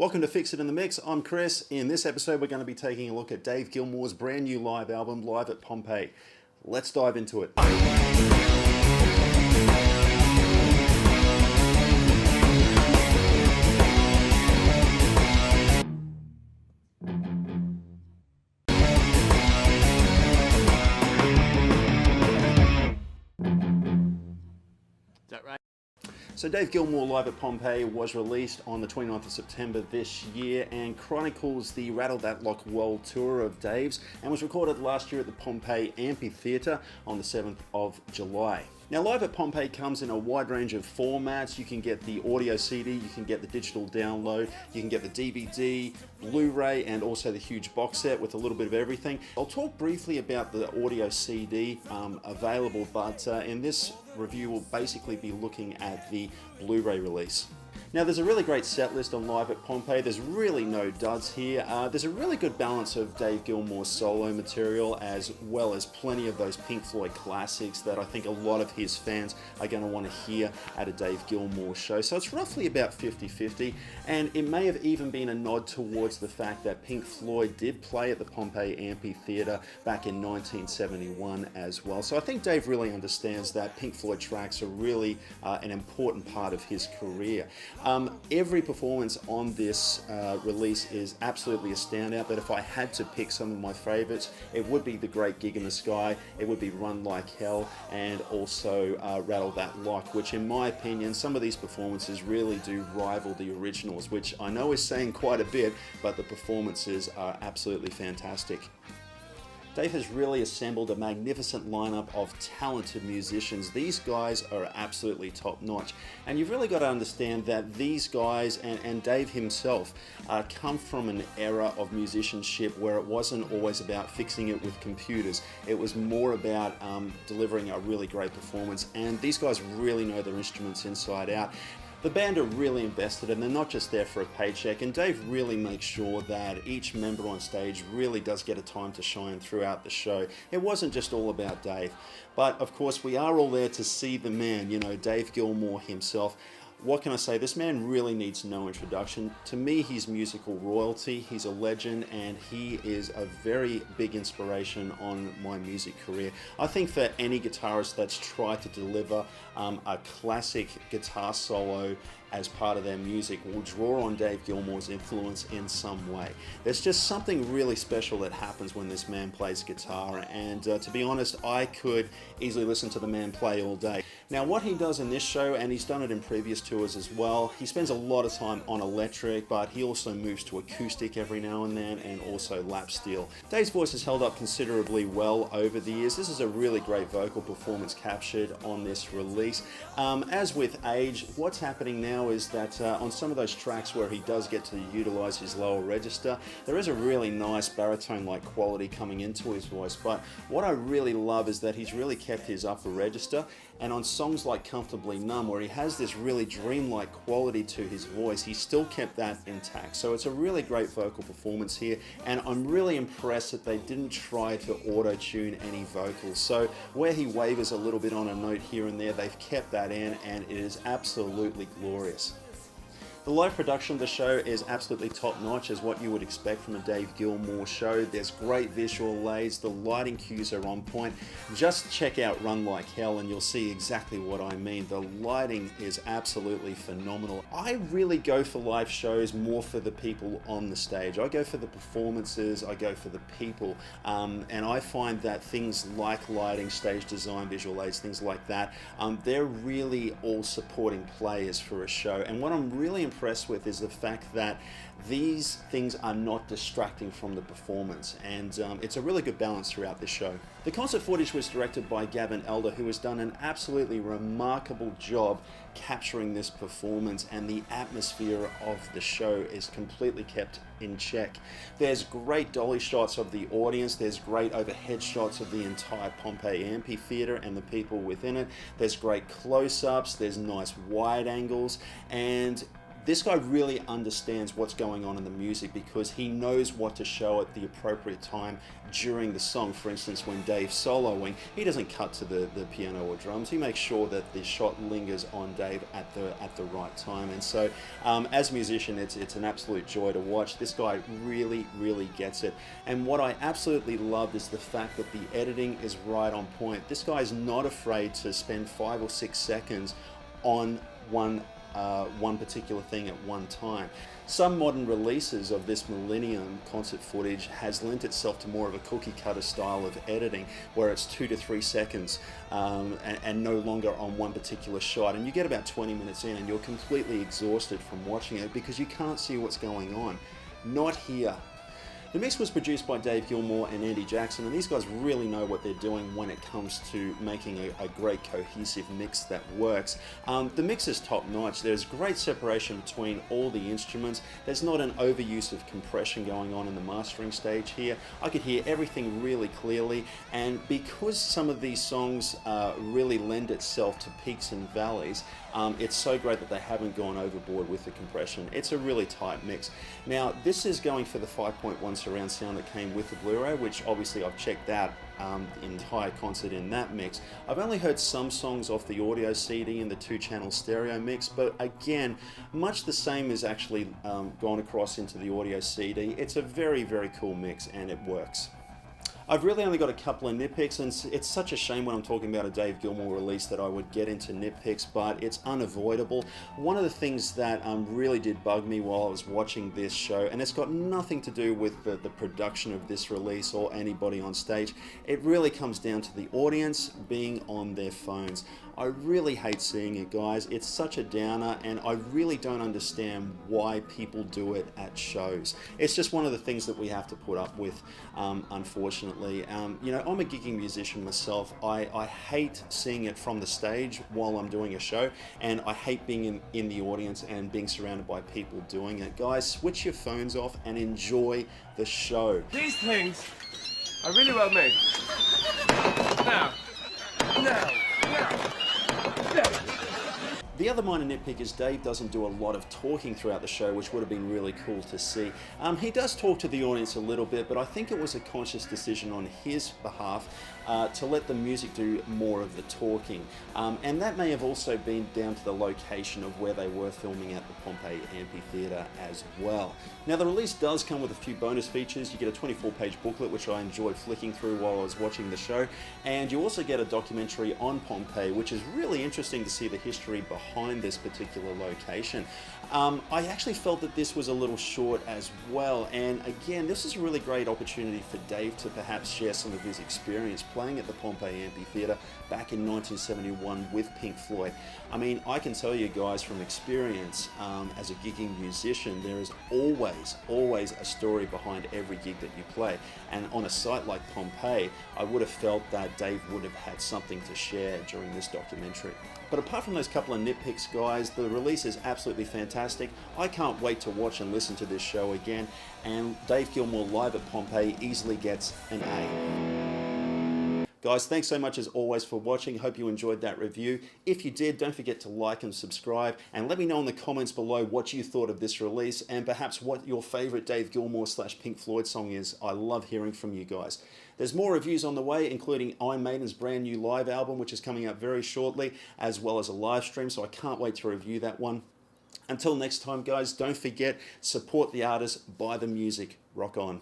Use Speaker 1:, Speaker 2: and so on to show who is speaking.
Speaker 1: Welcome to Fix It in the Mix. I'm Chris. In this episode, we're going to be taking a look at Dave Gilmour's brand new live album, Live at Pompeii. Let's dive into it. So Dave Gilmour Live at Pompeii was released on the 29th of September this year and chronicles the Rattle That Lock World Tour of Dave's and was recorded last year at the Pompeii Amphitheater on the 7th of July. Now, Live at Pompeii comes in a wide range of formats. You can get the audio CD, you can get the digital download, you can get the DVD, Blu-ray, and also the huge box set with a little bit of everything. I'll talk briefly about the audio CD available, but in this review we'll basically be looking at the Blu-ray release. Now, there's a really great set list on Live at Pompeii. There's really no duds here. There's a really good balance of Dave Gilmour's solo material as well as plenty of those Pink Floyd classics that I think a lot of his fans are going to want to hear at a Dave Gilmour show. So it's roughly about 50-50, and it may have even been a nod towards the fact that Pink Floyd did play at the Pompeii Amphitheater back in 1971 as well. So I think Dave really understands that Pink Floyd tracks are really an important part of his career. Every performance on this release is absolutely a standout, but if I had to pick some of my favorites, it would be The Great Gig in the Sky, it would be Run Like Hell, and also Rattle That Lock, which in my opinion, some of these performances really do rival the originals, which I know is saying quite a bit, but the performances are absolutely fantastic. Dave has really assembled a magnificent lineup of talented musicians. These guys are absolutely top-notch, and you've really got to understand that these guys and Dave himself come from an era of musicianship where it wasn't always about fixing it with computers. It was more about delivering a really great performance, and these guys really know their instruments inside out. The band are really invested, and they're not just there for a paycheck, and Dave really makes sure that each member on stage really does get a time to shine throughout the show. It wasn't just all about Dave, but of course we are all there to see the man, Dave Gilmour himself. What can I say? This man really needs no introduction. To me, he's musical royalty. He's a legend, and he is a very big inspiration on my music career. I think for any guitarist that's tried to deliver a classic guitar solo as part of their music will draw on Dave Gilmour's influence in some way. There's just something really special that happens when this man plays guitar, and to be honest, I could easily listen to the man play all day. Now, what he does in this show, and he's done it in previous tours as well, he spends a lot of time on electric, but he also moves to acoustic every now and then, and also lap steel. Dave's voice has held up considerably well over the years. This is a really great vocal performance captured on this release. As with age, what's happening now is that on some of those tracks where he does get to utilize his lower register, there is a really nice baritone-like quality coming into his voice, but what I really love is that he's really kept his upper register, and on songs like Comfortably Numb, where he has this really dreamlike quality to his voice, he still kept that intact. So it's a really great vocal performance here, and I'm really impressed that they didn't try to auto-tune any vocals. So where he wavers a little bit on a note here and there, they've kept that in, and it is absolutely glorious. The live production of the show is absolutely top-notch, as what you would expect from a Dave Gilmour show. There's great visual lays, the lighting cues are on point. Just check out Run Like Hell and you'll see exactly what I mean. The lighting is absolutely phenomenal. I really go for live shows more for the people on the stage. I go for the performances, I go for the people, and I find that things like lighting, stage design, visual aids, things like that, they're really all supporting players for a show. And what I'm really impressed with is the fact that these things are not distracting from the performance, and it's a really good balance throughout this show. The concert footage was directed by Gavin Elder, who has done an absolutely remarkable job capturing this performance, and the atmosphere of the show is completely kept in check. There's great dolly shots of the audience, there's great overhead shots of the entire Pompeii Amphitheater and the people within it, there's great close-ups, there's nice wide angles, and This guy really understands what's going on in the music because he knows what to show at the appropriate time during the song. For instance, when Dave's soloing, he doesn't cut to the piano or drums. He makes sure that the shot lingers on Dave at the right time. And so, as a musician, it's an absolute joy to watch. This guy really, really gets it. And what I absolutely loved is the fact that the editing is right on point. This guy is not afraid to spend 5 or 6 seconds on one particular thing at one time. Some modern releases of this Millennium concert footage has lent itself to more of a cookie cutter style of editing where it's 2 to 3 seconds and no longer on one particular shot, and you get about 20 minutes in and you're completely exhausted from watching it because you can't see what's going on. Not here. The mix was produced by Dave Gilmour and Andy Jackson, and these guys really know what they're doing when it comes to making a great cohesive mix that works. The mix is top notch. There's great separation between all the instruments. There's not an overuse of compression going on in the mastering stage here. I could hear everything really clearly, and because some of these songs really lend itself to peaks and valleys, it's so great that they haven't gone overboard with the compression. It's a really tight mix. Now, this is going for the 5.1 surround sound that came with the Blu-ray, which obviously I've checked out the entire concert in that mix. I've only heard some songs off the audio CD in the 2-channel stereo mix, but again, much the same is actually gone across into the audio CD. It's a very, very cool mix and it works. I've really only got a couple of nitpicks, and it's such a shame when I'm talking about a Dave Gilmour release that I would get into nitpicks, but it's unavoidable. One of the things that really did bug me while I was watching this show, and it's got nothing to do with the production of this release or anybody on stage, it really comes down to the audience being on their phones. I really hate seeing it, guys. It's such a downer, and I really don't understand why people do it at shows. It's just one of the things that we have to put up with, unfortunately. You know, I'm a gigging musician myself. I hate seeing it from the stage while I'm doing a show, and I hate being in the audience and being surrounded by people doing it. Guys, switch your phones off and enjoy the show.
Speaker 2: These things are really well made. Now.
Speaker 1: The other minor nitpick is Dave doesn't do a lot of talking throughout the show, which would have been really cool to see. He does talk to the audience a little bit, but I think it was a conscious decision on his behalf to let the music do more of the talking. And that may have also been down to the location of where they were filming at the Pompeii Amphitheater as well. Now, the release does come with a few bonus features. You get a 24-page booklet, which I enjoyed flicking through while I was watching the show, and you also get a documentary on Pompeii, which is really interesting to see the history behind this particular location. I actually felt that this was a little short as well, and again, this is a really great opportunity for Dave to perhaps share some of his experience playing at the Pompeii Amphitheater back in 1971 with Pink Floyd. I mean, I can tell you guys from experience, as a gigging musician, there is always a story behind every gig that you play, and on a site like Pompeii, I would have felt that Dave would have had something to share during this documentary. But apart from those couple of nitpicks, guys, the release is absolutely fantastic. I can't wait to watch and listen to this show again, and Dave Gilmour live at Pompeii easily gets an A. Guys, thanks so much as always for watching. Hope you enjoyed that review. If you did, don't forget to like and subscribe, and let me know in the comments below what you thought of this release and perhaps what your favorite Dave Gilmour / Pink Floyd song is. I love hearing from you guys. There's more reviews on the way, including Iron Maiden's brand new live album, which is coming out very shortly, as well as a live stream, so I can't wait to review that one. Until next time, guys, don't forget, support the artists, buy the music. Rock on.